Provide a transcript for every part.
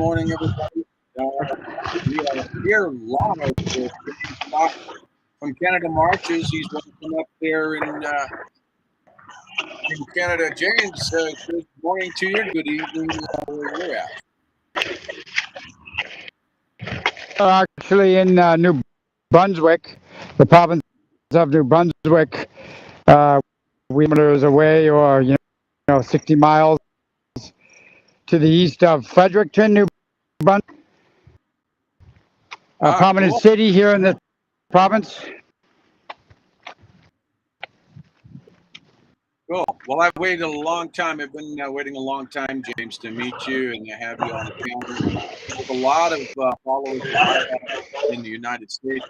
morning, everybody. We are here live with James Topp from Canada Marches. He's welcome up there in Canada. James, good morning to you. Good evening where you're at. Actually, in New Brunswick, the province of New Brunswick, we kilometers away, or 60 miles to the east of Fredericton, New Brunswick, a prominent Cool. city here in the province. Cool. Well, I've waited a long time. I've been waiting a long time, James, to meet you and to have you on the calendar. There's a lot of followers that I have in the United States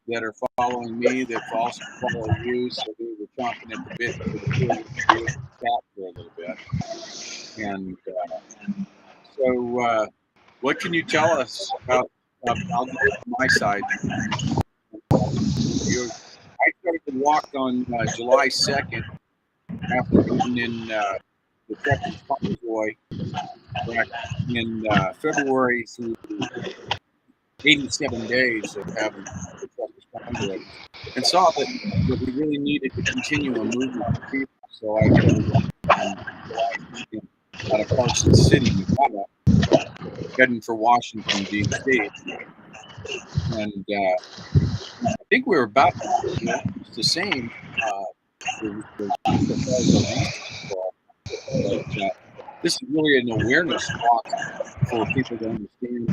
that are following me, that also follow you, so we were chomping at the bit for the two of us to be able to chat for a little bit. And so, what can you tell us about? I'll go from my side. I started to walk on July 2nd after being in the Truckers Convoy back in February through 87 days of having the Truckers Convoy, and saw that we really needed to continue a movement of people. So I started walking on July 2nd out of Carson City, Nevada, heading for Washington, D.C. And I think we were about the same this is really an awareness walk for people to understand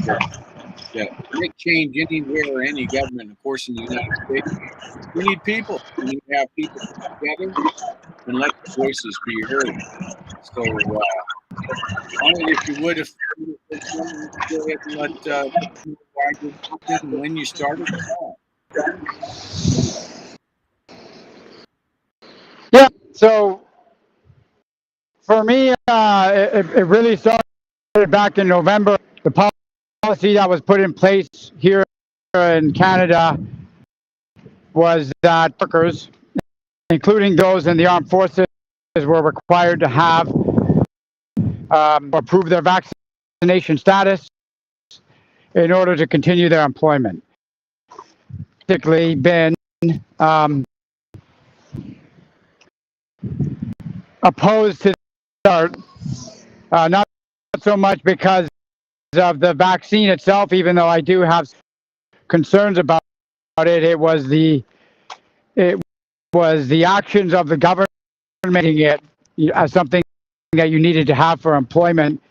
that to make change anywhere or any government, of course, in the United States, we need people. We need to have people together and let the voices be heard. So, if you would, if go ahead and let when you started. Yeah. So for me, it really started back in November. The policy that was put in place here in Canada was that workers, including those in the armed forces, were required to have or prove their vaccination status in order to continue their employment. Particularly been opposed to start, not so much because of the vaccine itself, even though I do have concerns about it. It was the actions of the government making it as something that you needed to have for employment.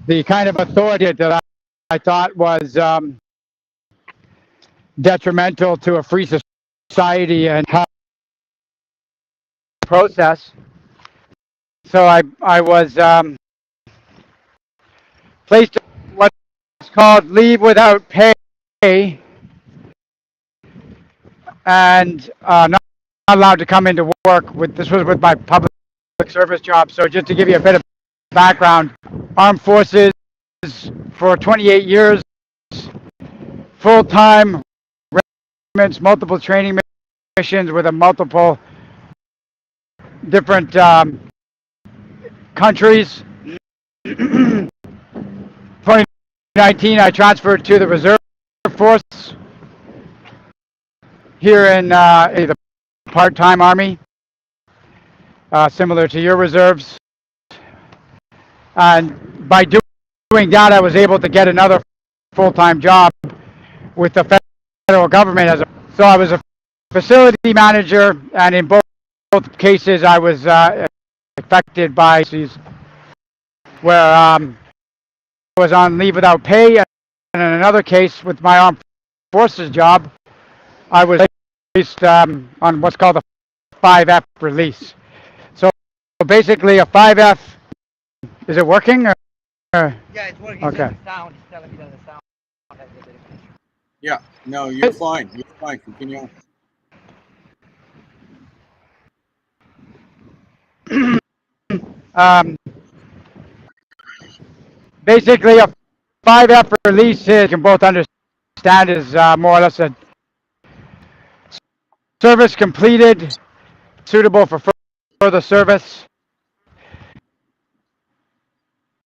The kind of authority that I thought was detrimental to a free society and process. So I was placed on what's called leave without pay, and not allowed to come into work. This was with my public service job. So just to give you a bit of background, armed forces for 28 years, full-time regiments, multiple training missions with a multiple different countries. 2019, I transferred to the Reserve Force here in the part-time Army, similar to your reserves. And by doing that, I was able to get another full-time job with the federal government. So I was a facility manager, and in both cases, I was affected by where I was on leave without pay, and in another case with my armed forces job, I was placed on what's called a 5F release. So basically, a 5F. Is it working? Or? Yeah, it's working. Okay. The sound is telling me that the sound has a bit of an issue. Yeah, no, you're fine. You're fine. Continue on. Basically, a 5F release, you can both understand, is more or less a service completed, suitable for further service.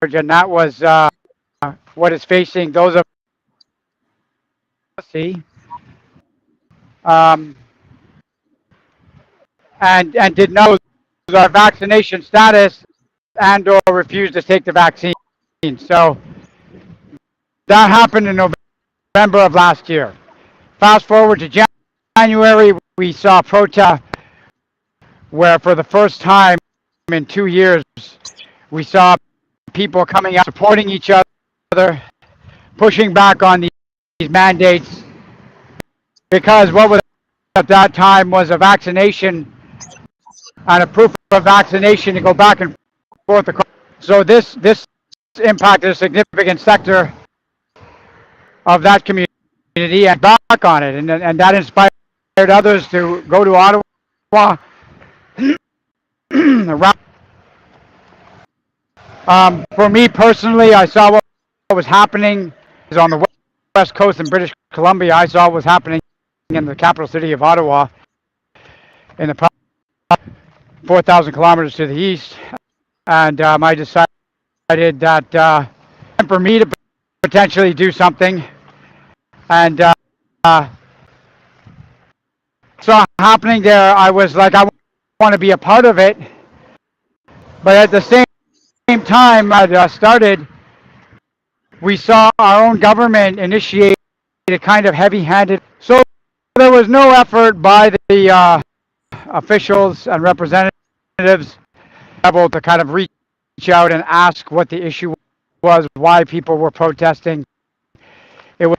And that was what is facing those of us, um, and did not lose our vaccination status and or refuse to take the vaccine. So that happened in November of last year. Fast forward to January, we saw protests where for the first time in 2 years, we saw people coming out supporting each other, pushing back on these mandates, because what was at that time was a vaccination and a proof of vaccination to go back and forth. So this impacted a significant sector of that community and back on it, and that inspired others to go to Ottawa. For me personally, I saw what was happening on the west coast in British Columbia. I saw what was happening in the capital city of Ottawa, in the 4,000 kilometers to the east, and I decided that for me to potentially do something, and saw happening there. I was like, I want to be a part of it, but at the same time, I started. We saw our own government initiate a kind of heavy-handed. So there was no effort by the officials and representatives able to kind of reach out and ask what the issue was, why people were protesting. It was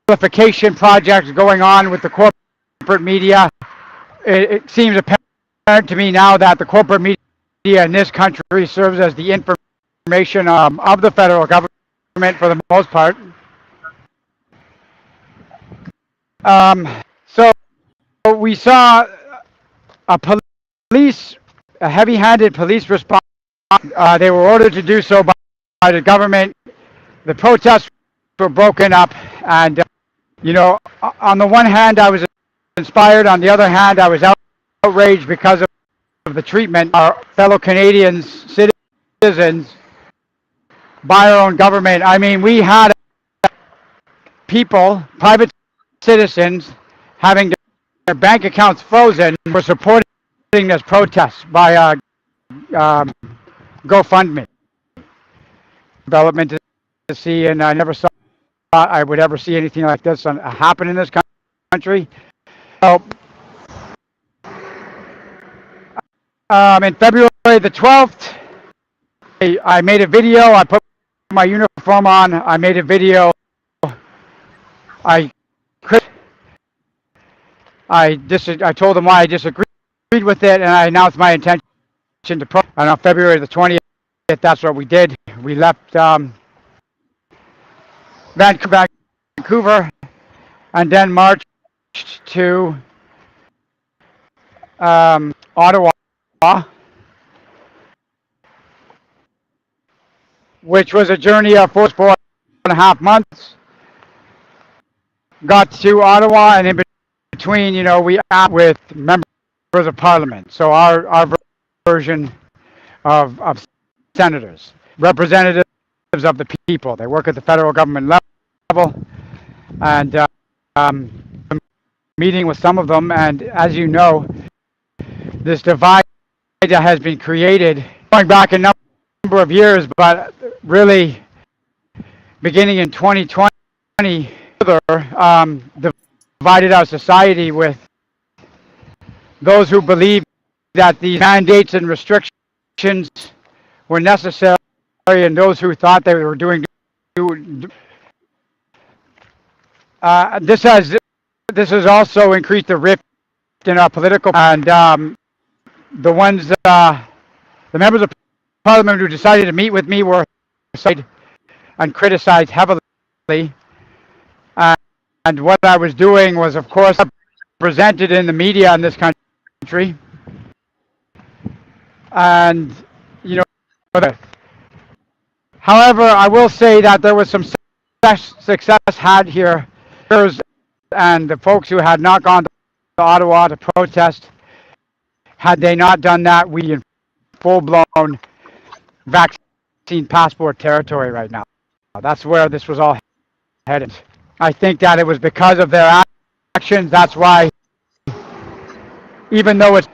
vilification projects going on with the corporate media. It seems apparent to me now that the corporate media in this country serves as the information of the federal government for the most part. So we saw a heavy-handed police response. They were ordered to do so by the government. The protests were broken up, and on the one hand, I was inspired. On the other hand, I was outraged because of the treatment our fellow Canadians, citizens, by our own government. I mean, we had people, private citizens, having their bank accounts frozen for supporting this protest by GoFundMe. Development to see, and I never thought I would ever see anything like this happen in this country. So, in February the 12th, I made a video. I put my uniform on. I made a video. I told them why I disagreed with it, and I announced my intention to protest. And on February the 20th, that's what we did. We left Vancouver, and then marched to Ottawa, which was a journey of 4.5 months. Got to Ottawa, and in between, we met with members of Parliament. So our version of senators, representatives of the people. They work at the federal government level, and meeting with some of them. And as you know, this divide that has been created going back a number of years, but really beginning in 2020, divided our society with those who believe that these mandates and restrictions were necessary, and those who thought they were doing. This has also increased the rift in our political, and the members of Parliament who decided to meet with me were cited and criticized heavily. And what I was doing was, of course, presented in the media in this country. And, however, I will say that there was some success had here, and the folks who had not gone to Ottawa to protest, had they not done that, we in full-blown vaccine passport territory right now. That's where this was all headed. I think that it was because of their actions. That's why, even though it's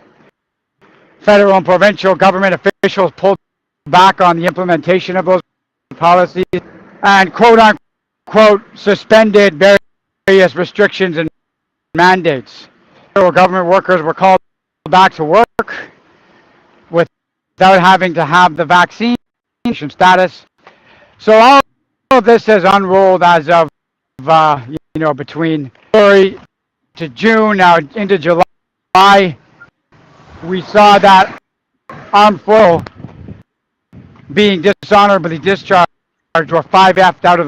federal and provincial government officials pulled back on the implementation of those policies and quote unquote suspended various restrictions and mandates. Federal government workers were called back to work without having to have the vaccine status. So all of this has unrolled as of between February to June, now into July. We saw that armed force being dishonorably discharged or 5F'd out of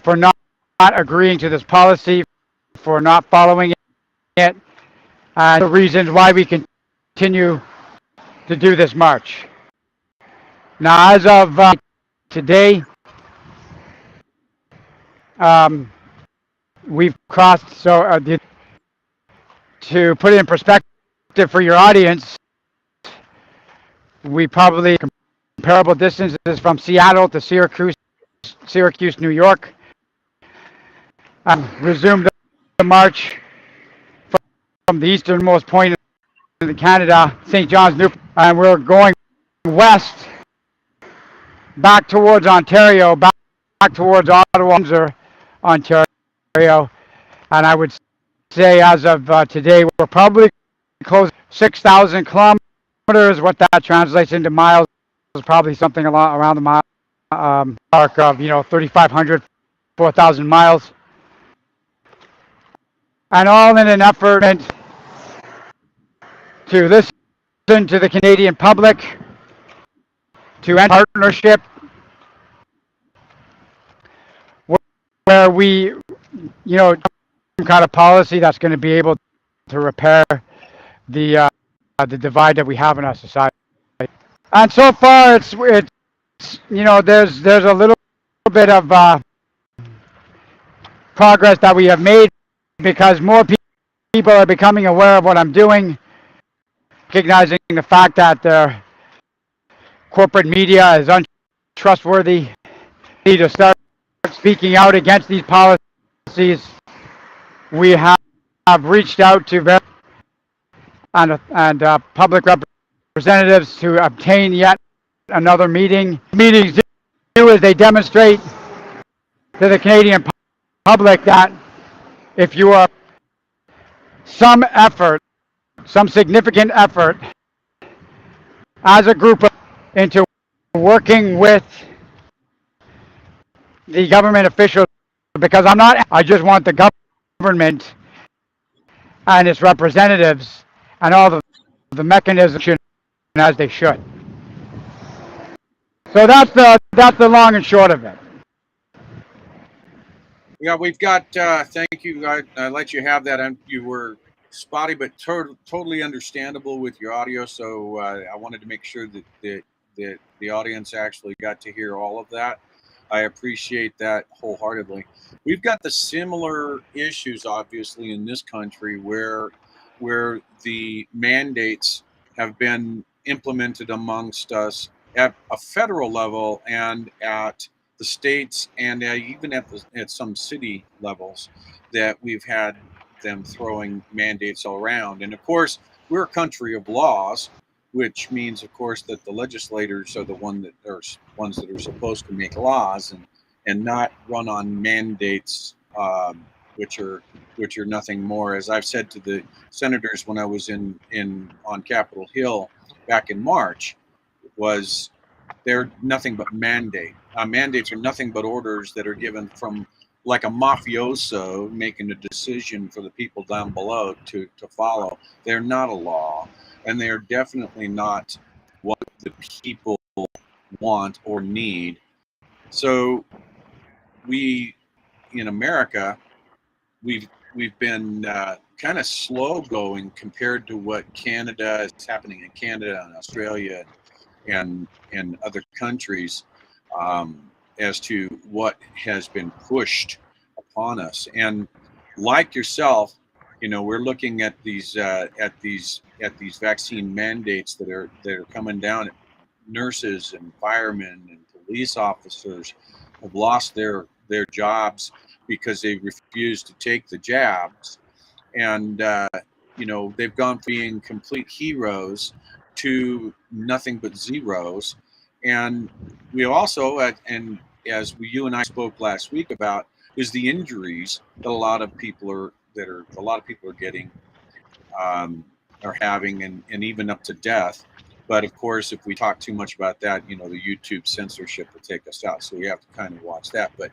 for not agreeing to this policy, for not following it, and the reasons why we continue to do this march. Now, as of today, we've crossed, to put it in perspective for your audience, we probably comparable distances from Seattle to Syracuse, New York. Resumed the march from the easternmost point in Canada, St. John's, Newfoundland, and we're going west, back towards Ontario, back towards Ottawa, Ontario, and I would say as of today, we're probably close 6,000 kilometers. What that translates into miles is probably something around the mark of 3,500, 4,000 miles, and all in an effort to listen to the Canadian public, to end partnership where we, some kind of policy that's going to be able to repair the divide that we have in our society. And so far, it's there's a little bit of progress that we have made because more people are becoming aware of what I'm doing, recognizing the fact that the corporate media is untrustworthy. We need to start speaking out against these policies. We have reached out to public representatives to obtain yet another meeting. Meetings do is they demonstrate to the Canadian public that if you are some significant effort as a group into working with the government officials, because I just want the government and its representatives and all the mechanisms as they should. So that's the long and short of it. Yeah, we've got. Thank you. I let you have that. You were spotty, but totally understandable with your audio. So I wanted to make sure that the audience actually got to hear all of that. I appreciate that wholeheartedly. We've got the similar issues, obviously, in this country where the mandates have been implemented amongst us at a federal level and at the states and even at some city levels, that we've had them throwing mandates all around. And of course, we're a country of laws, which means, of course, that the legislators are the ones that are supposed to make laws and not run on mandates, which are nothing more. As I've said to the senators when I was on Capitol Hill back in March, was they're nothing but mandate. Mandates are nothing but orders that are given from like a mafioso making a decision for the people down below to follow. They're not a law, and they are definitely not what the people want or need. So we, in America, we've been kind of slow going compared to what Canada is happening in Canada and Australia and other countries, as to what has been pushed upon us. And like yourself, we're looking at these vaccine mandates that are coming down nurses and firemen and police officers have lost their jobs because they refused to take the jabs, and they've gone from being complete heroes to nothing but zeros. And we also, and as you and I spoke last week about, is the injuries that a lot of people are getting, are having, and even up to death. But of course, if we talk too much about that, the YouTube censorship will take us out. So we have to kind of watch that. But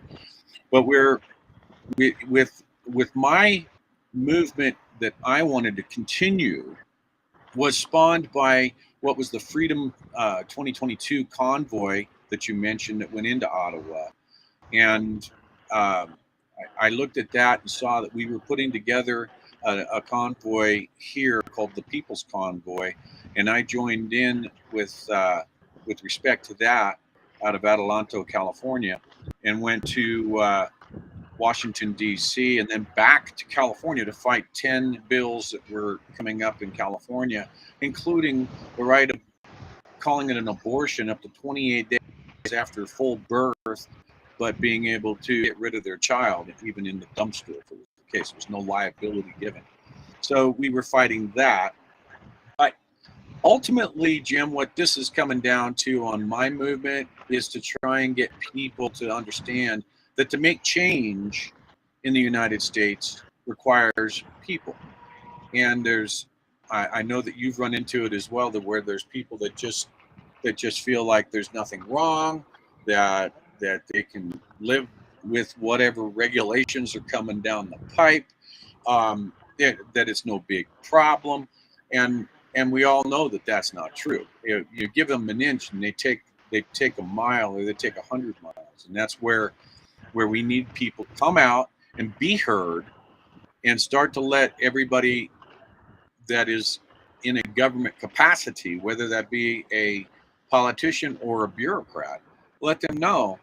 with my movement that I wanted to continue was spawned by what was the Freedom 2022 convoy that you mentioned that went into Ottawa. And I looked at that and saw that we were putting together a convoy here called the People's Convoy, and I joined in with respect to that out of Adelanto, California, and went to Washington, D.C., and then back to California to fight 10 bills that were coming up in California, including the right of calling it an abortion up to 28 days after full birth, but being able to get rid of their child, even in the dumpster, if it was the case. There was no liability given. So we were fighting that. But ultimately, Jim, what this is coming down to on my movement is to try and get people to understand that to make change in the United States requires people. And I know that you've run into it as well, that where there's people that just feel like there's nothing wrong, that they can live with whatever regulations are coming down the pipe, that it's no big problem, and we all know that that's not true. You give them an inch and they take a mile, or they take 100 miles, and that's where we need people to come out and be heard and start to let everybody that is in a government capacity, whether that be a politician or a bureaucrat, let them know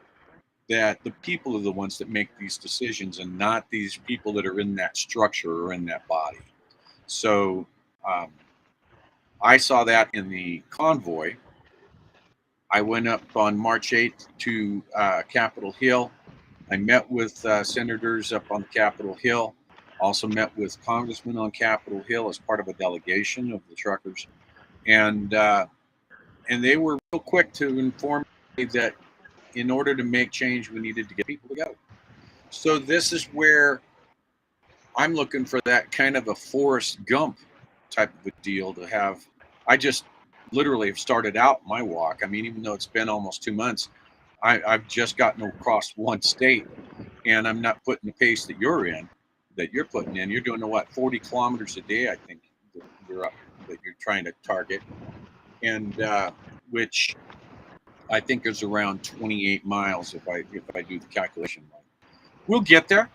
that the people are the ones that make these decisions, and not these people that are in that structure or in that body. So I saw that in the convoy. I went up on March 8th to Capitol Hill. I met with senators up on Capitol Hill. Also met with congressmen on Capitol Hill as part of a delegation of the truckers, and they were real quick to inform me that in order to make change, we needed to get people together. So this is where I'm looking for that kind of a Forrest Gump type of a deal to have. I just literally have started out my walk. I mean, even though it's been almost 2 months, I've just gotten across one state, and I'm not putting the pace that you're putting in. You're doing 40 kilometers a day, I think, that you're trying to target, and which I think is around 28 miles if I do the calculation right. We'll get there.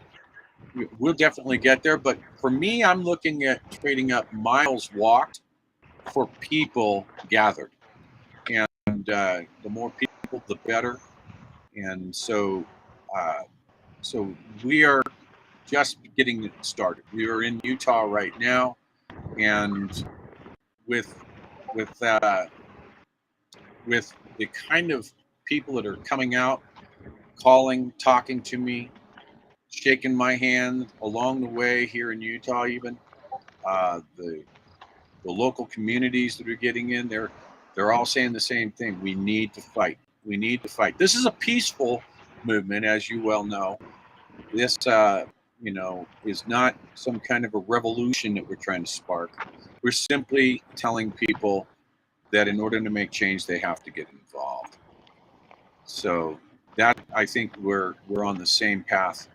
We'll definitely get there. But for me, I'm looking at trading up miles walked for people gathered, and the more people, the better. And so we are just getting it started. We are in Utah right now, and with the kind of people that are coming out, calling, talking to me, shaking my hand along the way here in Utah, even the local communities that are getting in, they're all saying the same thing. We need to fight. We need to fight. This is a peaceful movement, as you well know. This is not some kind of a revolution that we're trying to spark. We're simply telling people that in order to make change, they have to get involved. So that, I think we're on the same path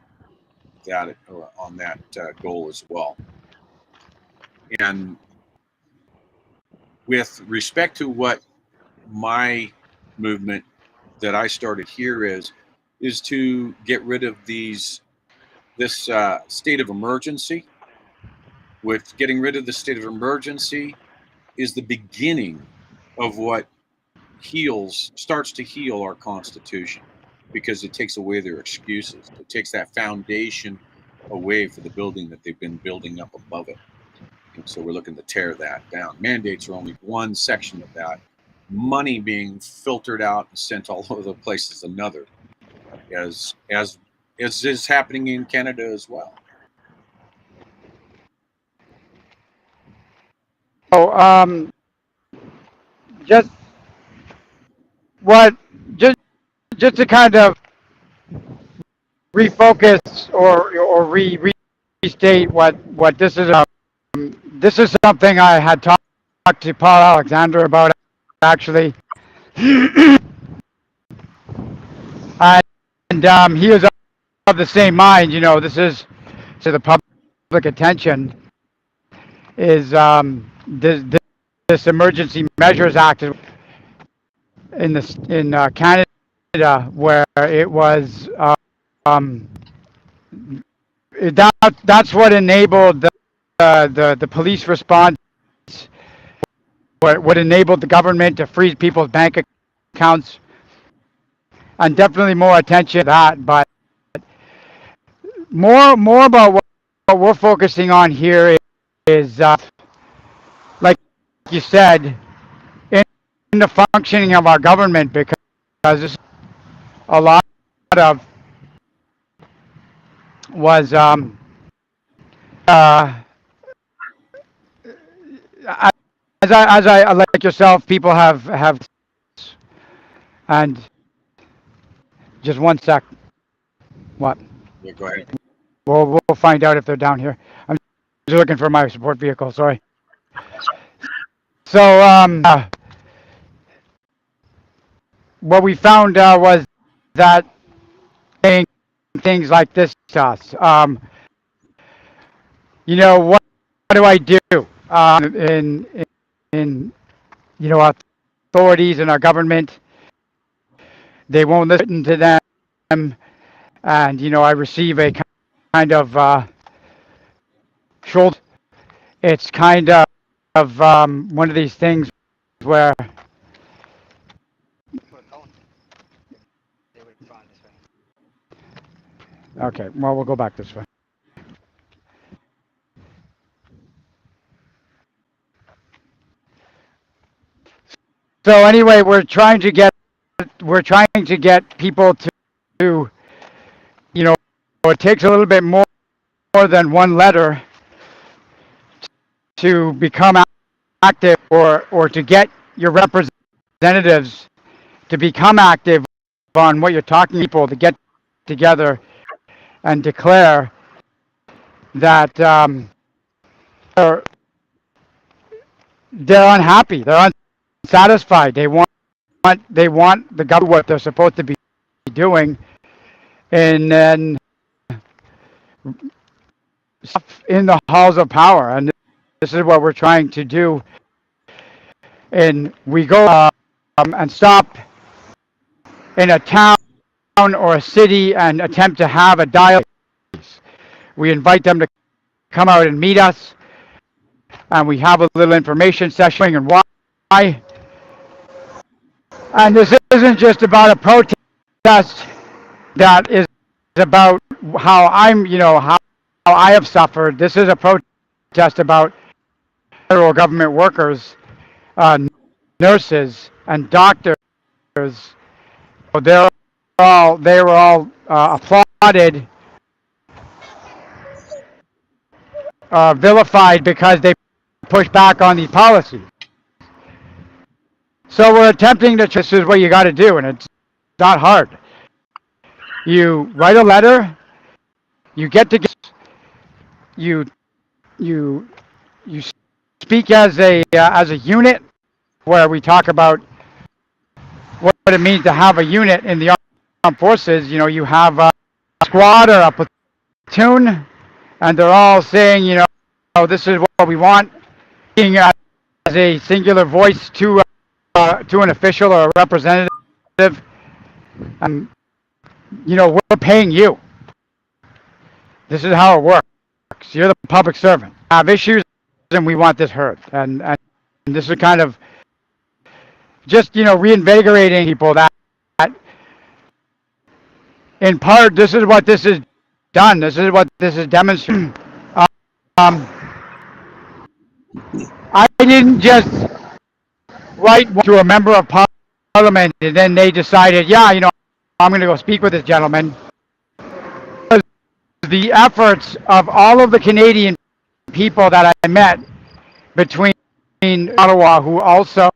on that goal as well. And with respect to what my movement that I started here is to get rid of this state of emergency. With getting rid of the state of emergency is the beginning of what starts to heal our Constitution, because it takes away their excuses. It takes that foundation away for the building that they've been building up above it. And so we're looking to tear that down. Mandates are only one section of that. money being filtered out and sent all over the place is another, as is happening in Canada as well. So, just what, just just to kind of refocus or restate what this is. This is something I had talked to Paul Alexander about actually, and he was of the same mind. You know, this is to the public attention is this Emergency Measures Act in Canada, where it was that's what enabled the police response, what enabled the government to freeze people's bank accounts, and definitely more attention to that. But more about what we're focusing on here is like you said, in the functioning of our government, because this, a lot of was as I like yourself, people have, and just one sec. What? Yeah, go ahead. We'll find out if they're down here. I'm just looking for my support vehicle. Sorry. So what we found was that saying things like this to us. You know, what do I do in you know, authorities in our government? They won't listen to them, and you know, I receive a kind of shoulder. It's kind of one of these things where okay, well, we'll go back this way. So anyway, we're trying to get people to, you know, it takes a little bit more than one letter to become active, or to get your representatives to become active on what you're talking to people, to get together and declare that they're, they're unhappy, they're unsatisfied, they want the government what they're supposed to be doing, and then in the halls of power. And this is what we're trying to do. And we go and stop in a town or a city and attempt to have a dialogue. We invite them to come out and meet us, and we have a little information session and why. And this isn't just about a protest. That is about how how I have suffered. This is a protest about federal government workers, nurses, and doctors. They were all applauded, vilified because they pushed back on these policies. So we're attempting to. This is what you got to do, and it's not hard. You write a letter. You get together. You speak as a unit, where we talk about what it means to have a unit in the armed forces. You know, you have a squad or a platoon, and they're all saying, you know, oh, this is what we want. Being as a singular voice to an official or a representative, and you know, we're paying you. This is how it works. You're the public servant. I have issues, and we want this heard. And this is kind of just, you know, reinvigorating people that in part, this is what this is done. This is what this is demonstrated. I didn't just right to a member of parliament, and then they decided, yeah, I'm going to go speak with this gentleman. The efforts of all of the Canadian people that I met between Ottawa, who also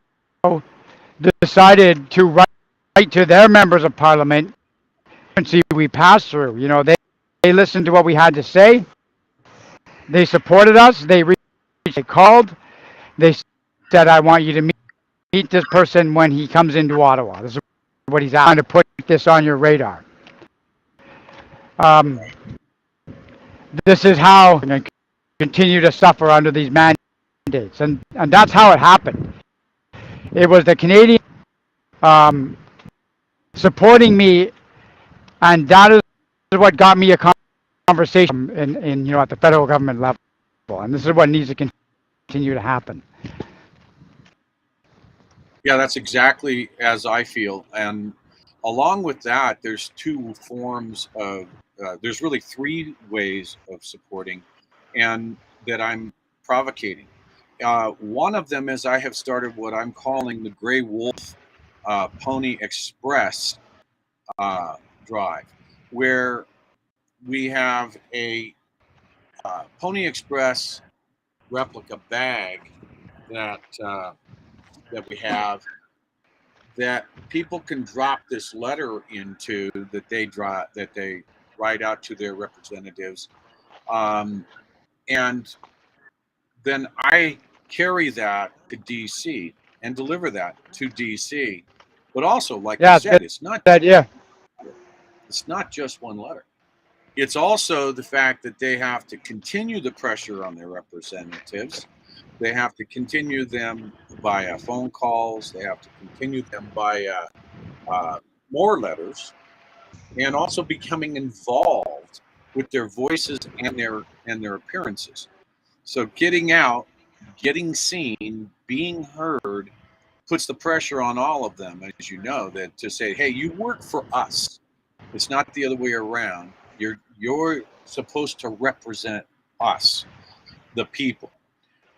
decided to write to their members of parliament, and see we passed through. They listened to what we had to say. They supported us. They called. They said, "I want you to meet this person when he comes into Ottawa." This is what he's trying to put this on your radar. Um, this is how we continue to suffer under these mandates, and that's how it happened. It was the Canadian um, supporting me, and that is what got me a conversation in at the federal government level, and this is what needs to continue to happen. Yeah, that's exactly as I feel. And along with that, there's two forms of, there's really three ways of supporting and that I'm provocating. One of them is I have started what I'm calling the Gray Wolf Pony Express drive, where we have a Pony Express replica bag that that we have that people can drop this letter into that they write out to their representatives, and then I carry that to DC and deliver that to DC. But also, like you Yeah, said, good idea. it's not just one letter. It's also the fact that they have to continue the pressure on their representatives. They have to continue them via phone calls. They have to continue them via more letters, and also becoming involved with their voices and their appearances. So getting out, getting seen, being heard puts the pressure on all of them, as you know, that to say, hey, you work for us. It's not the other way around. You're supposed to represent us, the people.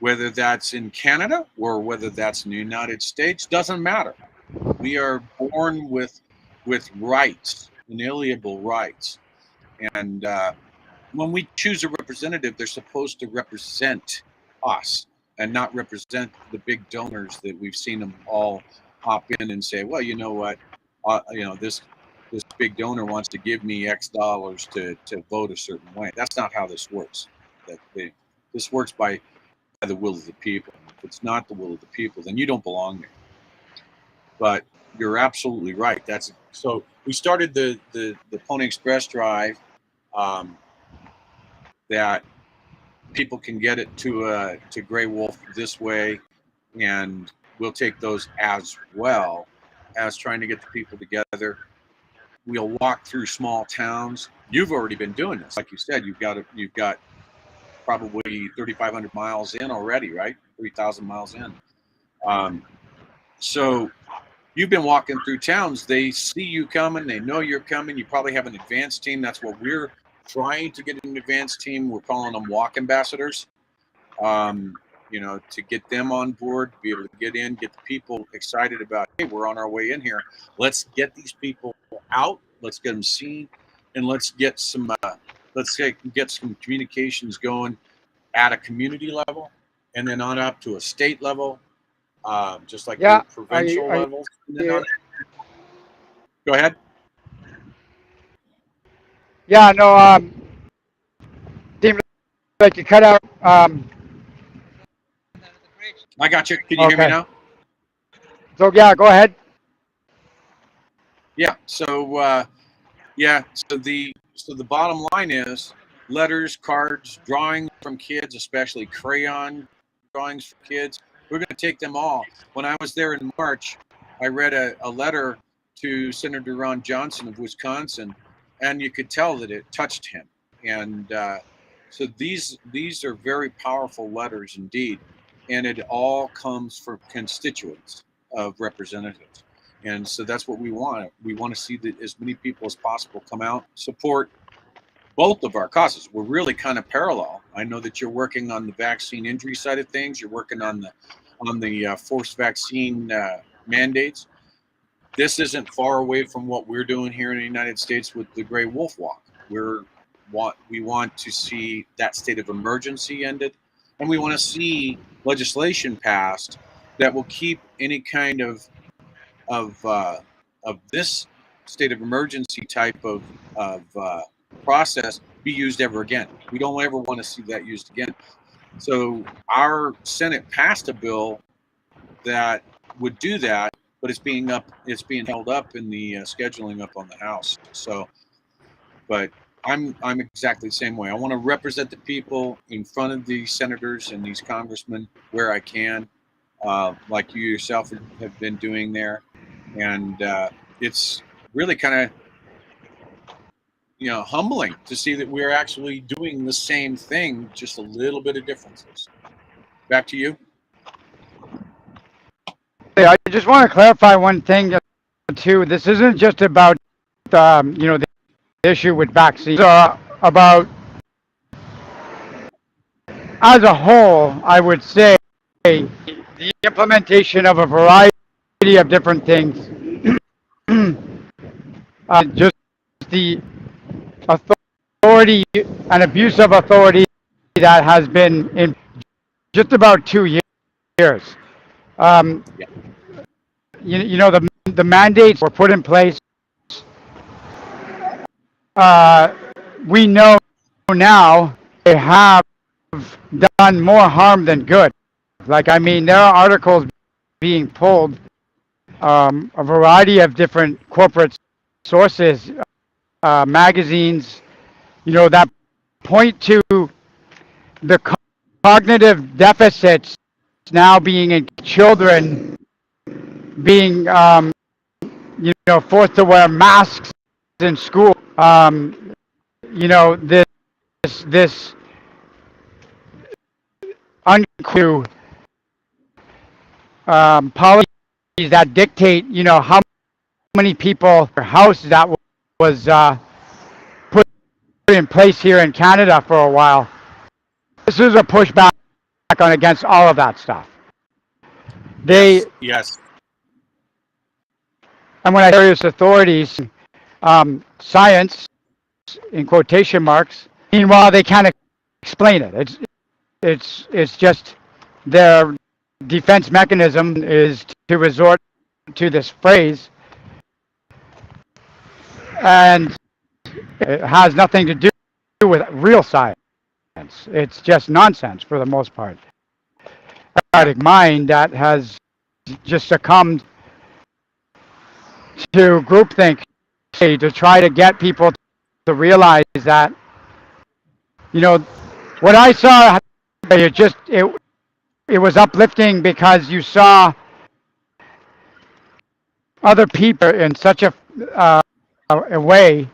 Whether that's in Canada or whether that's in the United States, doesn't matter. We are born with rights, inalienable rights, and when we choose a representative, they're supposed to represent us and not represent the big donors that we've seen them all hop in and say, well, you know what, this big donor wants to give me X dollars to vote a certain way. That's not how this works. This works by the will of the people. If it's not the will of the people, then you don't belong there. But you're absolutely right. That's so. We started the Pony Express drive, that people can get it to Gray Wolf this way, and we'll take those as well as trying to get the people together. We'll walk through small towns. You've already been doing this, like you said. You've got probably 3,500 miles in already, right? 3,000 miles in. So you've been walking through towns. They see you coming. They know you're coming. You probably have an advance team. That's what we're trying to get, an advance team. We're calling them walk ambassadors, to get them on board, to be able to get in, get the people excited about, hey, we're on our way in here. Let's get these people out. Let's get them seen, and let's get some communications going at a community level, and then on up to a state level, just like Yeah, your provincial levels. And then go ahead. yeah, no, seemed like you cut out. I got you. Can you hear me Okay. now? So yeah, go ahead. Yeah. So the bottom line is letters, cards, drawings from kids, especially crayon drawings for kids. We're going to take them all. When I was there in March, I read a letter to Senator Ron Johnson of Wisconsin, and you could tell that it touched him. And so these are very powerful letters indeed, and it all comes from constituents of representatives. And so that's what we want. We want to see that as many people as possible come out, support both of our causes. We're really kind of parallel. I know that you're working on the vaccine injury side of things. You're working on on the forced vaccine mandates. This isn't far away from what we're doing here in the United States with the gray wolf walk. We want to see that state of emergency ended, and we want to see legislation passed that will keep any kind of this state of emergency type of process be used ever again. We don't ever want to see that used again. So our Senate passed a bill that would do that, but it's being held up in the scheduling up on the House. So, but I'm exactly the same way. I want to represent the people in front of these senators and these congressmen where I can, like you yourself have been doing there, and it's really kind of humbling to see that we're actually doing the same thing, just a little bit of differences. Back to you. I just want to clarify one thing too. This isn't just about the issue with vaccines. About as a whole, I would say the implementation of a variety of different things, just the authority and abuse of authority that has been in just about 2 years. Um, Yeah. the mandates were put in place. Uh, we know now they have done more harm than good. Like, I mean, there are articles being pulled, a variety of different corporate sources, magazines, that point to the cognitive deficits now being in children being, forced to wear masks in school. This unclear policies that dictate, how many people per house that was put in place here in Canada for a while. This is a pushback on against all of that stuff. Yes. And when I say various authorities, science in quotation marks. Meanwhile, they can't explain it. It's just their defense mechanism is to resort to this phrase, and it has nothing to do with real science. It's just nonsense for the most part. Mind that has just succumbed to groupthink to try to get people to realize that, what I saw, it was uplifting because you saw other people in such a way,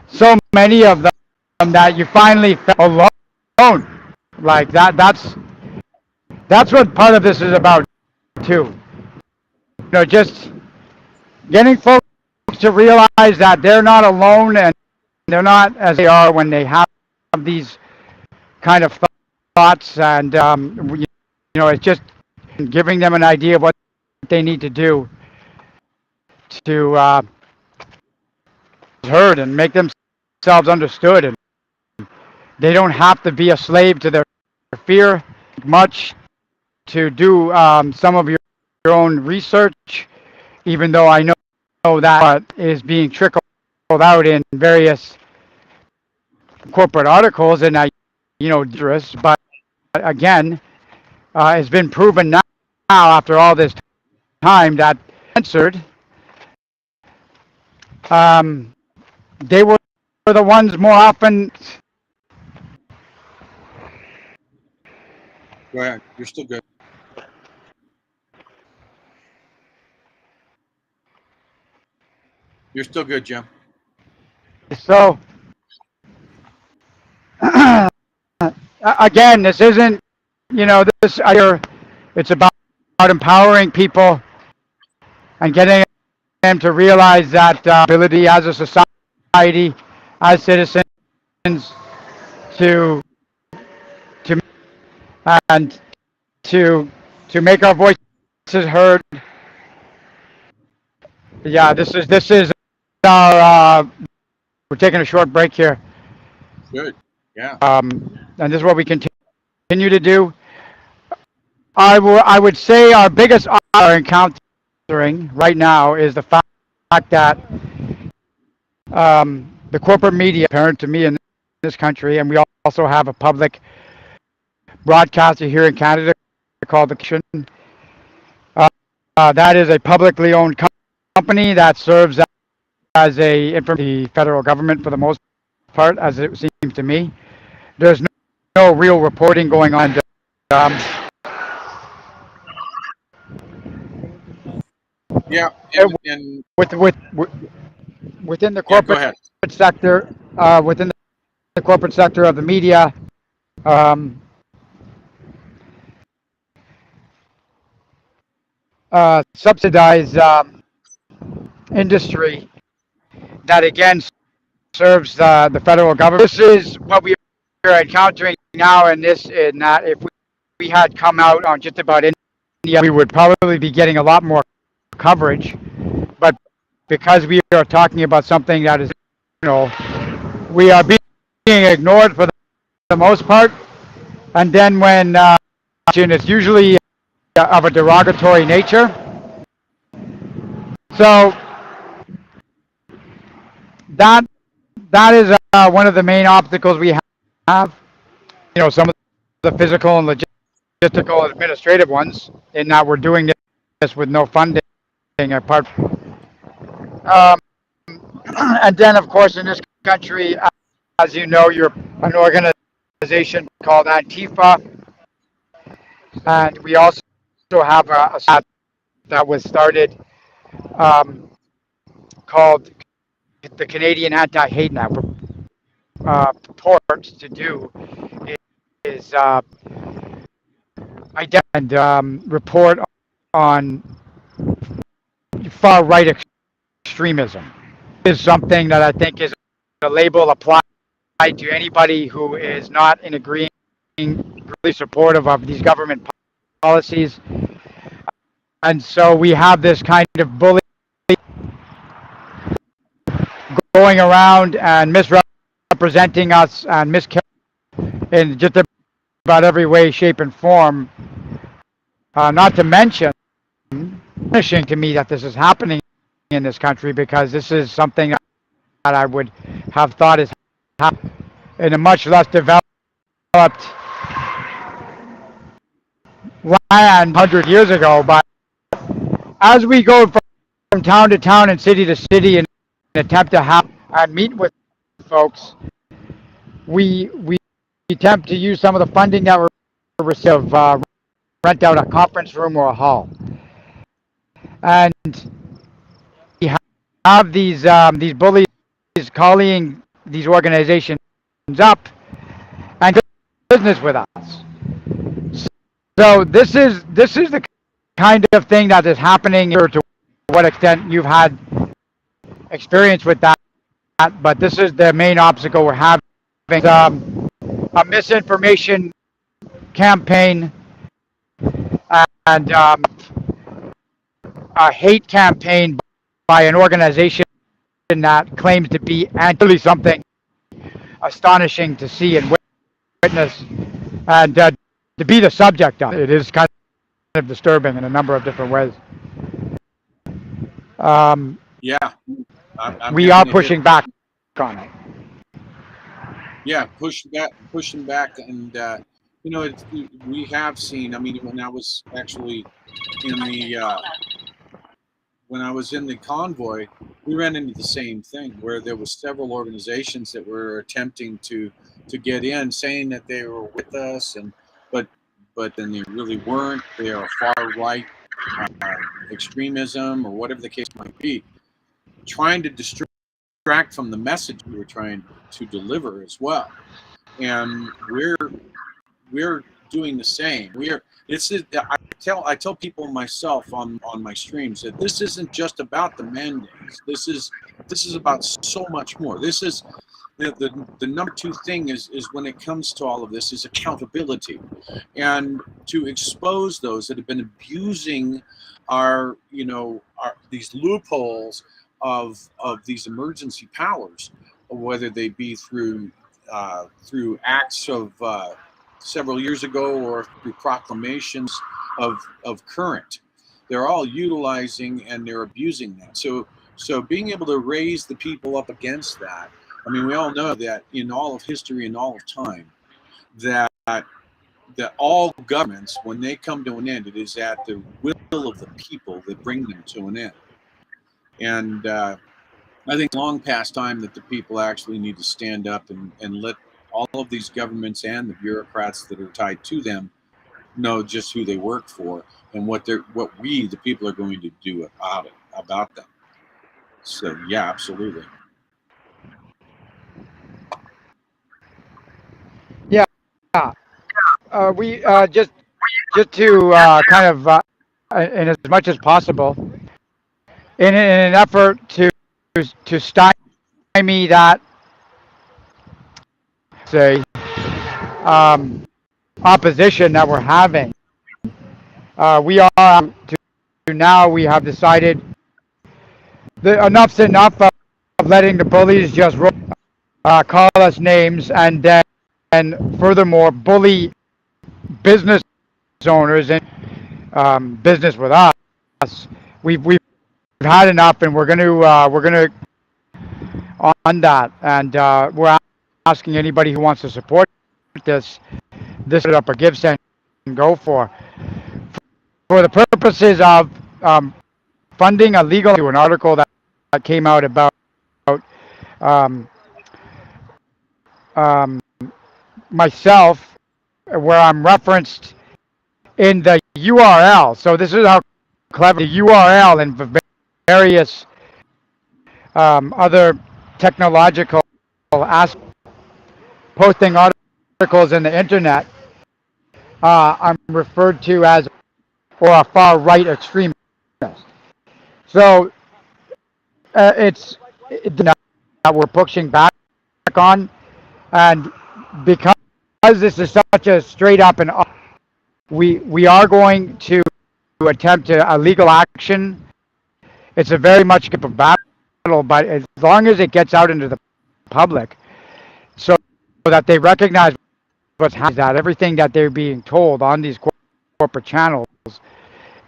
so many of them that you finally felt alone. Like that's what part of this is about too. Just getting folks to realize that they're not alone and they're not as they are when they have these kind of thoughts, and it's just giving them an idea of what they need to do to heard and make themselves understood, and they don't have to be a slave to their fear much to do some of your own research, even though I know that is being trickled out in various corporate articles, and dangerous, but again, it's been proven now after all this time that answered, they were the ones more often. Go ahead. You're still good. You're still good, Jim. So, again, this isn't, it's about empowering people and getting them to realize that ability as a society, as citizens, to and to to make our voices heard. Yeah, this is our. We're taking a short break here, Good. Yeah. and this is what we continue to do. I would say our biggest are encountering right now is the fact that the corporate media, apparent to me in this country, and we also have a public broadcaster here in Canada called the Commission. That is a publicly owned company that serves as the federal government for the most part, as it seems to me. There's no real reporting going on. Um, Yeah. eh, And within the yeah, go corporate ahead. sector, within the corporate sector of the media, um, subsidized industry that again serves the federal government. This is what we are encountering now, in that if we had come out on just about India, we would probably be getting a lot more coverage. But because we are talking about something that is, we are being ignored for the most part. And then when it's usually of a derogatory nature. So that that is one of the main obstacles we have. Some of the physical and logistical and administrative ones, in that we're doing this with no funding apart. Um, and then, of course, in this country, as you know, you're an organization called Antifa, and we also have a that was started um, called the Canadian Anti-Hate Network. Purports to do is identify and report on far right extremism. Is something that I think is a label applied to anybody who is not in agreeing, really supportive of these government policies. And so we have this kind of bully going around and misrepresenting us and in just about every way, shape, and form. Not to mention, astonishing to me that this is happening in this country, because this is something that I would have thought is happening in a much less developed land 100 years ago. But as we go from town to town and city to city and attempt to have and meet with folks, we attempt to use some of the funding that we receive, rent out a conference room or a hall, and we have these bullies calling these organizations up and business with us. So this is the kind of thing that is happening. To what extent you've had experience with that, but this is the main obstacle we're having. A misinformation campaign and a hate campaign by an organization that claims to be really something astonishing to see and witness, and to be the subject of it. It is kind of disturbing in a number of different ways. Yeah. I'm We are having to hit. pushing back on it. Yeah, pushing back, and we have seen. I mean, when I was actually in the when I was in the convoy, we ran into the same thing where there was several organizations that were attempting to get in, saying that they were with us, and but then they really weren't. They are far right extremism or whatever the case might be, trying to distract from the message we were trying to deliver as well. And we're doing the same. I tell people myself on my streams that this isn't just about the mandates. This is about so much more. This is the number two thing is when it comes to all of this is accountability, and to expose those that have been abusing our these loopholes of these emergency powers, whether they be through acts of several years ago or through proclamations of current. They're all utilizing and they're abusing that. So being able to raise the people up against that. I mean, we all know that in all of history and all of time, that all governments, when they come to an end, it is at the will of the people that bring them to an end. And I think long past time that the people actually need to stand up and let all of these governments and the bureaucrats that are tied to them know just who they work for and what we the people are going to do about them. So yeah, absolutely. Yeah. We just to kind of in as much as possible in an effort to stymie that say opposition that we're having. We are to now we have decided that enough's enough of letting the bullies just call us names and then furthermore bully business owners and business with us. We've had enough, and we're gonna on that, and we're asking anybody who wants to support this up a give send and go for the purposes of funding a legal to an article that came out about um, um, myself, where I'm referenced in the URL. So this is how clever the URL and various other technological aspects, posting articles in the internet. I'm referred to as or a far right extremist. So it's that we're pushing back on, and because this is such a straight up and up, we are going to attempt a legal action. It's a very much a battle, but as long as it gets out into the public, so that they recognize what's happening, that everything that they're being told on these corporate channels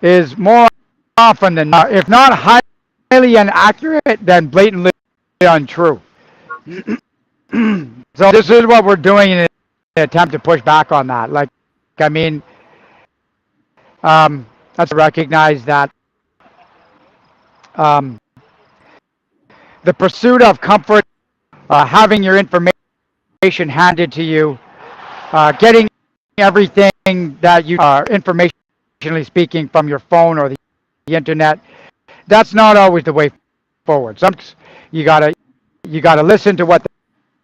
is more often than not, if not highly inaccurate, then blatantly untrue. So this is what we're doing in an attempt to push back on that. Like, I mean, let's recognize that um, the pursuit of comfort, having your information handed to you, getting everything that you are informationally speaking from your phone or the internet, that's not always the way forward. Sometimes you gotta listen to what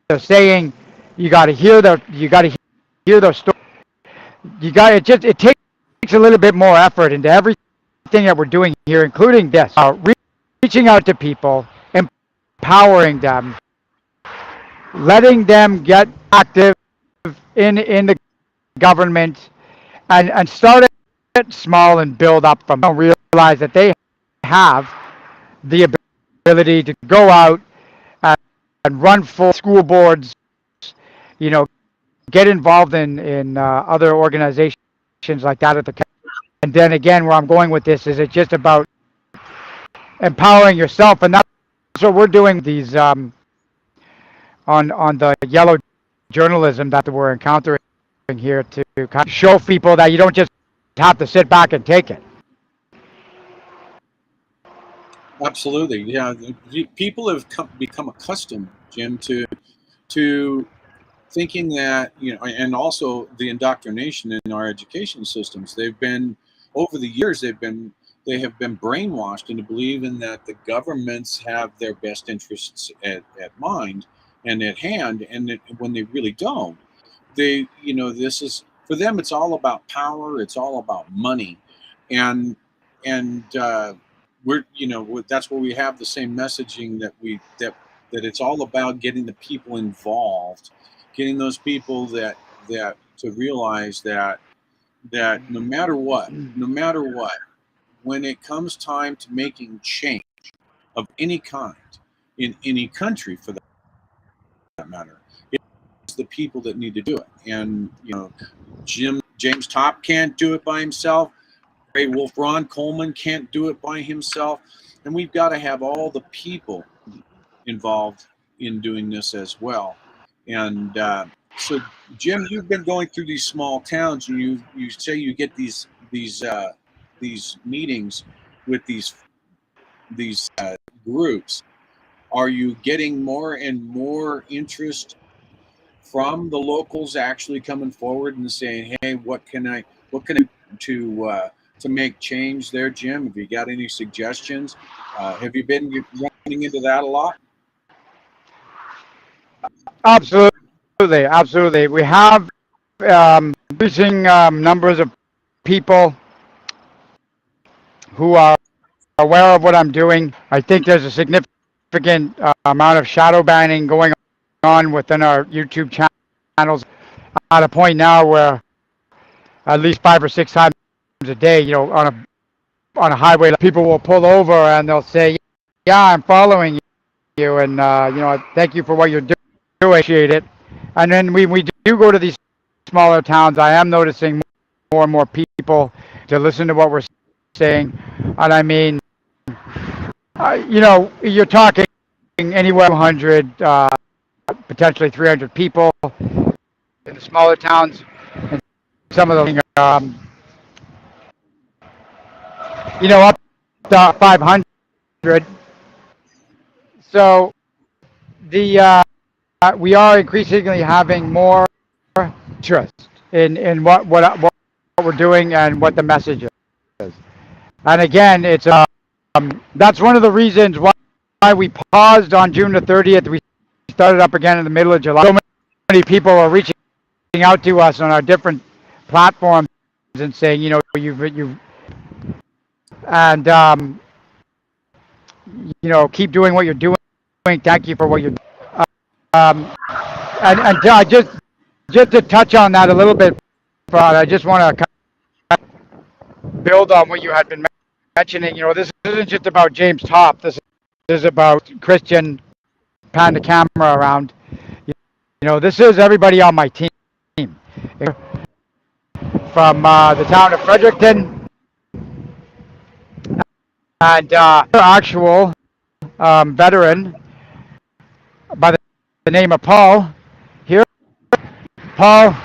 they're saying. You gotta hear those stories. It takes a little bit more effort into everything that we're doing here, including this, reaching out to people, empowering them, letting them get active in the government, and start it small and build up from. Don't realize that they have the ability to go out and run full school boards, you know, get involved in other organizations like that at the. And then again, where I'm going with this is it's just about empowering yourself, and that's what we're doing. These on the yellow journalism that we're encountering here to kind of show people that you don't just have to sit back and take it. Absolutely, yeah. People have become accustomed, Jim, to thinking that and also the indoctrination in our education systems. They've been over the years. They have been brainwashed into believing that the governments have their best interests at mind and at hand, and when they really don't. This is for them. It's all about power. It's all about money, and we're that's where we have the same messaging that that it's all about getting the people involved, getting those people that to realize that no matter what, when it comes time to making change of any kind in any country for that matter, it's the people that need to do it. And James Topp can't do it by himself. Ray Wolf, Ron Coleman can't do it by himself, and we've got to have all the people involved in doing this as well. And so, Jim, you've been going through these small towns, and you say you get these meetings with these groups. Are you getting more and more interest from the locals actually coming forward and saying, "Hey, what can I to make change there, Jim? Have you got any suggestions? Have you been running into that a lot?" Absolutely. We have increasing numbers of people who are aware of what I'm doing. I think there's a significant amount of shadow banning going on within our YouTube channels at a point now where at least 5 or 6 times a day, on a highway, people will pull over and they'll say, "Yeah, I'm following you, and thank you for what you're doing. Appreciate it." And then we do go to these smaller towns. I am noticing more and more people to listen to what we're saying, and I mean, you're talking anywhere 200, potentially 300 people in the smaller towns, and some of them, up to 500. So the we are increasingly having more interest in what we're doing and what the message is. And again, it's that's one of the reasons why we paused on June the 30th. We started up again in the middle of July. So many people are reaching out to us on our different platforms and saying, you've and keep doing what you're doing. Thank you for what you're doing. Um, and just to touch on that a little bit, Rod, I just want to build on what you had been mentioning. This isn't just about James Topp. This is about Christian, pan the camera around. This is everybody on my team. From the town of Fredericton and actual veteran by the name of Paul here. Paul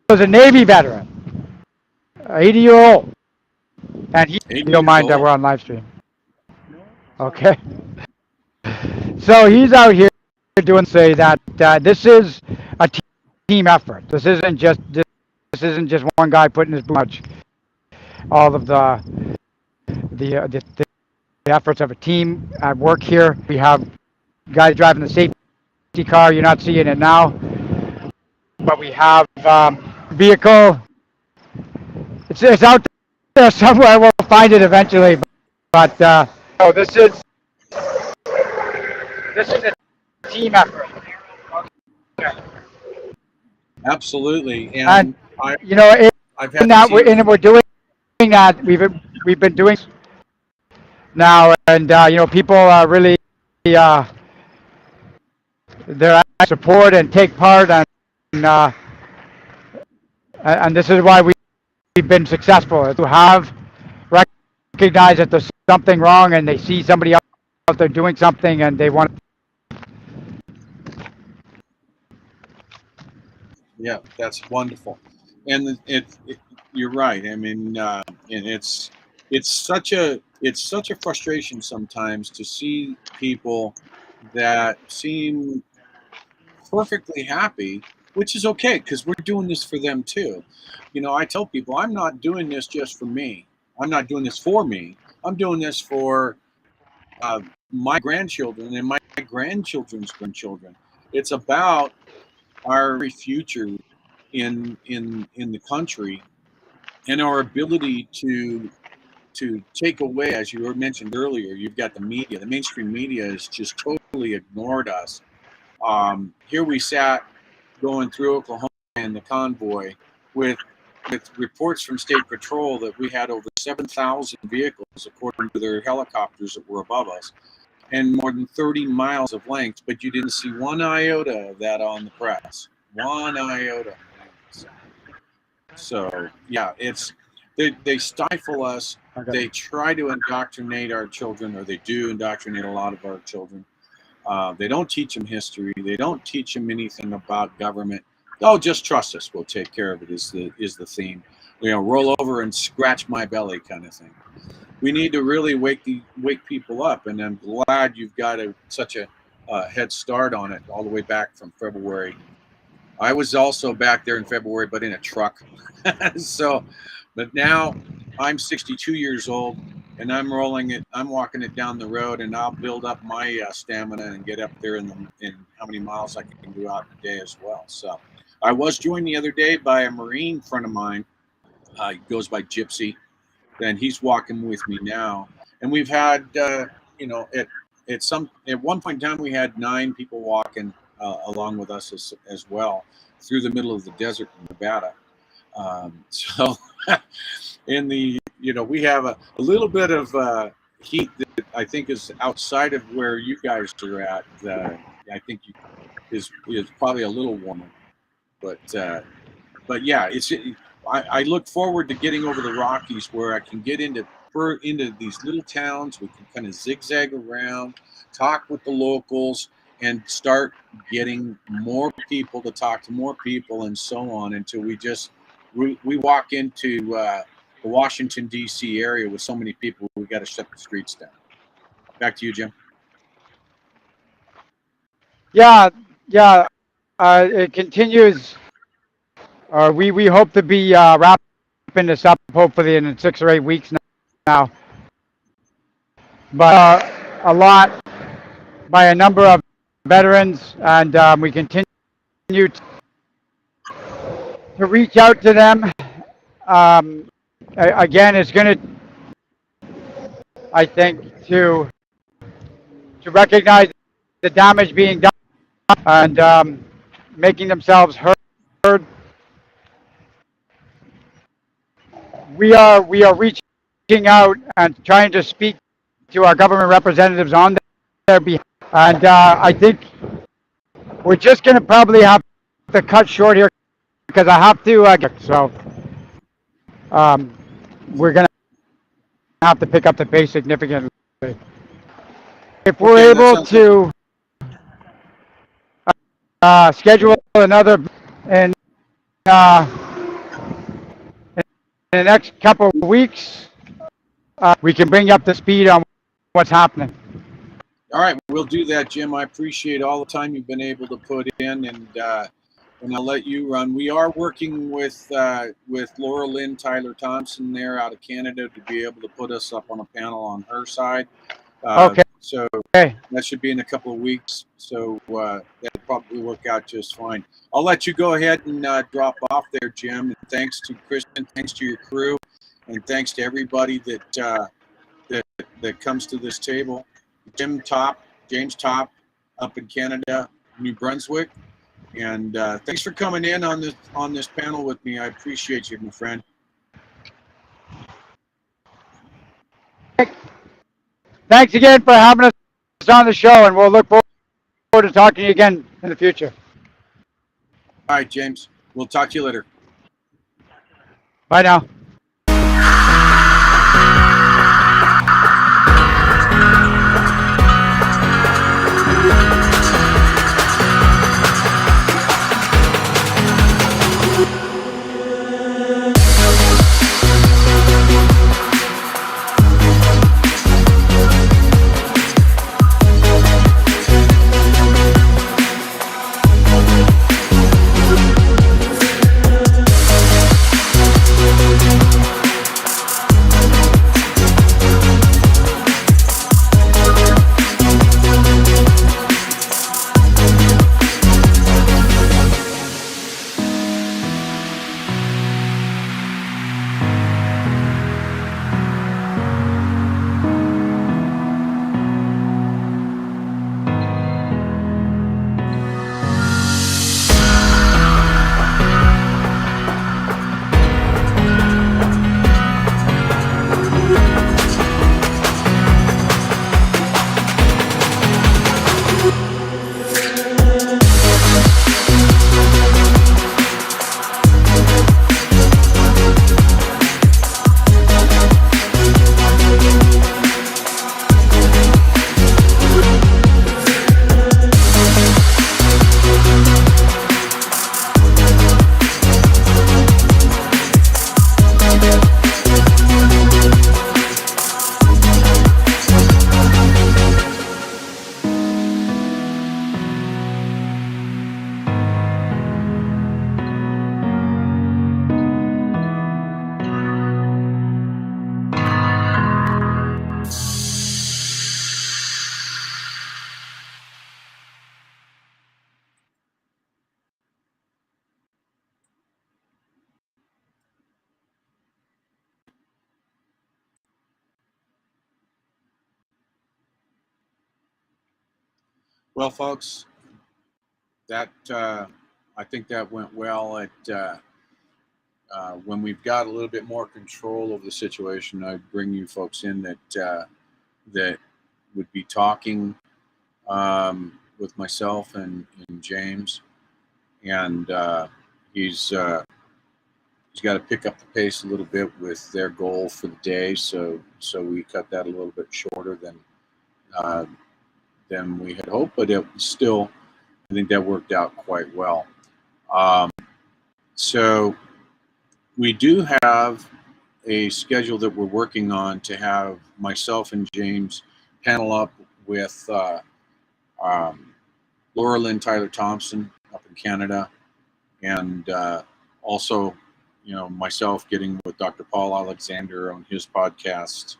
was a Navy veteran, 80-year-old, and you don't mind that we're on live stream. Okay. So he's out here doing say that this is a team effort. This isn't just one guy putting his much. All of the efforts of a team at work here. We have guys driving the safety car. You're not seeing it now, but we have vehicle. It's out there somewhere. We'll find it eventually. But this is a team effort. Absolutely, and I've in that we're doing that. We've been doing now, and people are really they're support and take part, and this is why we've been successful to have recognize that there's something wrong, and they see somebody else out there doing something, and they want. Yeah, that's wonderful, and you're right. I mean, and it's such a frustration sometimes to see people that seem perfectly happy, which is okay because we're doing this for them too. I tell people I'm not doing this just for me. I'm not doing this for me. I'm doing this for my grandchildren and my grandchildren's grandchildren. It's about our future in the country and our ability to take away, as you mentioned earlier. You've got the media. The mainstream media is just totally totally ignored us. Here we sat going through Oklahoma and the convoy with reports from State Patrol that we had over 7,000 vehicles, according to their helicopters that were above us, and more than 30 miles of length, but you didn't see one iota of that on the press. One iota. So, yeah, they stifle us. They try to indoctrinate our children, or they do indoctrinate a lot of our children. They don't teach them history. They don't teach them anything about government. Oh, just trust us. We'll take care of it is the theme. Roll over and scratch my belly kind of thing. We need to really wake people up, and I'm glad you've got such a head start on it all the way back from February. I was also back there in February, but in a truck. But now I'm 62 years old, and I'm walking it down the road, and I'll build up my stamina and get up there in how many miles I can do out in a day as well. So I was joined the other day by a Marine friend of mine. He goes by Gypsy, and he's walking with me now. And we've had, at one point in time, we had 9 people walking along with us as well through the middle of the desert in Nevada. We have a little bit of heat that I think is outside of where you guys are at. I think is probably a little warmer, but yeah, I look forward to getting over the Rockies where I can get into these little towns. We can kind of zigzag around, talk with the locals, and start getting more people to talk to more people, and so on, until we walk into the Washington, D.C. area with so many people, we got to shut the streets down. Back to you, Jim. Yeah. It continues. We hope to be wrapping this up hopefully in 6 or 8 weeks now. But a lot by a number of veterans, and we continue to reach out to them. Again, it's going to, I think, to recognize the damage being done and making themselves heard. We are reaching out and trying to speak to our government representatives on their behalf. And I think we're just going to probably have to cut short here because I have to. We're going to have to pick up the pace significantly. If we're able to schedule another in the next couple of weeks, we can bring you up to speed on what's happening. All right, we'll do that, Jim. I appreciate all the time you've been able to put in, and I'll let you run. We are working with Laura Lynn Tyler Thompson there out of Canada to be able to put us up on a panel on her side. Okay. So that should be in a couple of weeks. So that'll probably work out just fine. I'll let you go ahead and drop off there, Jim. And thanks to Kristen, thanks to your crew, and thanks to everybody that comes to this table. James Topp, up in Canada, New Brunswick, and thanks for coming in on this panel with me. I appreciate you, my friend. Thanks again for having us on the show, and we'll look forward to talking to you again in the future. All right, James. We'll talk to you later. Bye now. Well, folks, that I think that went well. When we've got a little bit more control over the situation, I bring you folks in that would be talking with myself and James, and he's got to pick up the pace a little bit with their goal for the day. So we cut that a little bit shorter than we had hoped, but it still, I think that worked out quite well. So we do have a schedule that we're working on to have myself and James panel up with Laura Lynn Tyler Thompson up in Canada, and also, myself getting with Dr. Paul Alexander on his podcast.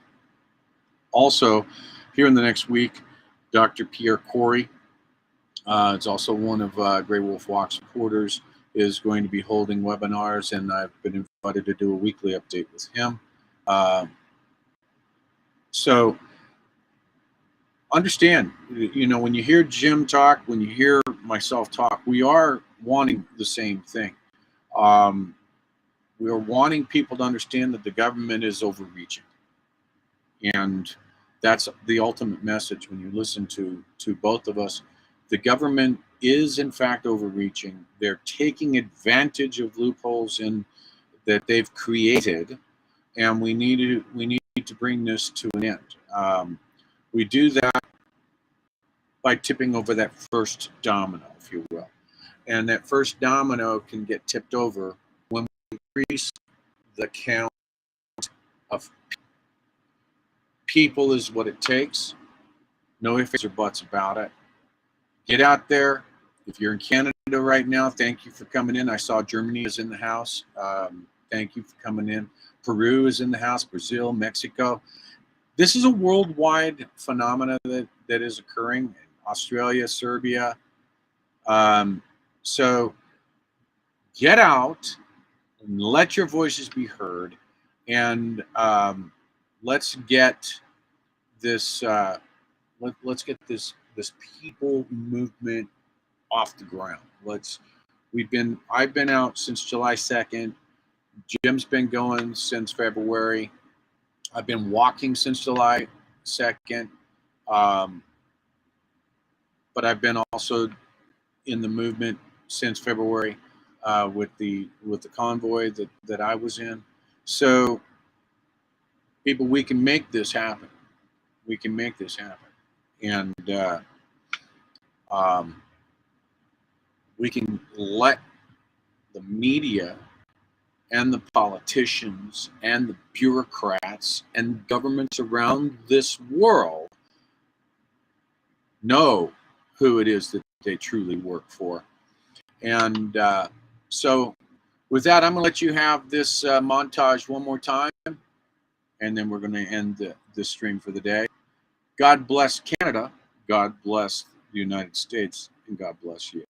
Also, here in the next week, Dr. Pierre Corey, it's also one of Grey Wolf Walk supporters, is going to be holding webinars, and I've been invited to do a weekly update with him. So understand, when you hear Jim talk, when you hear myself talk, we are wanting the same thing. We are wanting people to understand that the government is overreaching. And that's the ultimate message when you listen to both of us. The government is in fact overreaching. They're taking advantage of loopholes that they've created, and we need to bring this to an end. We do that by tipping over that first domino, if you will. And that first domino can get tipped over when we increase the count of people is what it takes. No ifs or buts about it. Get out there. If you're in Canada right now, thank you for coming in. I saw Germany is in the house. Thank you for coming in. Peru is in the house. Brazil, Mexico. This is a worldwide phenomena that is occurring in Australia, Serbia. So get out and let your voices be heard, and let's get this let's get this people movement off the ground. I've been out since July 2nd. Jim's been going since February. I've been walking since July 2nd. But I've been also in the movement since February with the convoy that I was in. So people, we can make this happen. We can make this happen. And we can let the media and the politicians and the bureaucrats and governments around this world know who it is that they truly work for. And so with that, I'm going to let you have this montage one more time, and then we're going to end the stream for the day. God bless Canada, God bless the United States, and God bless you.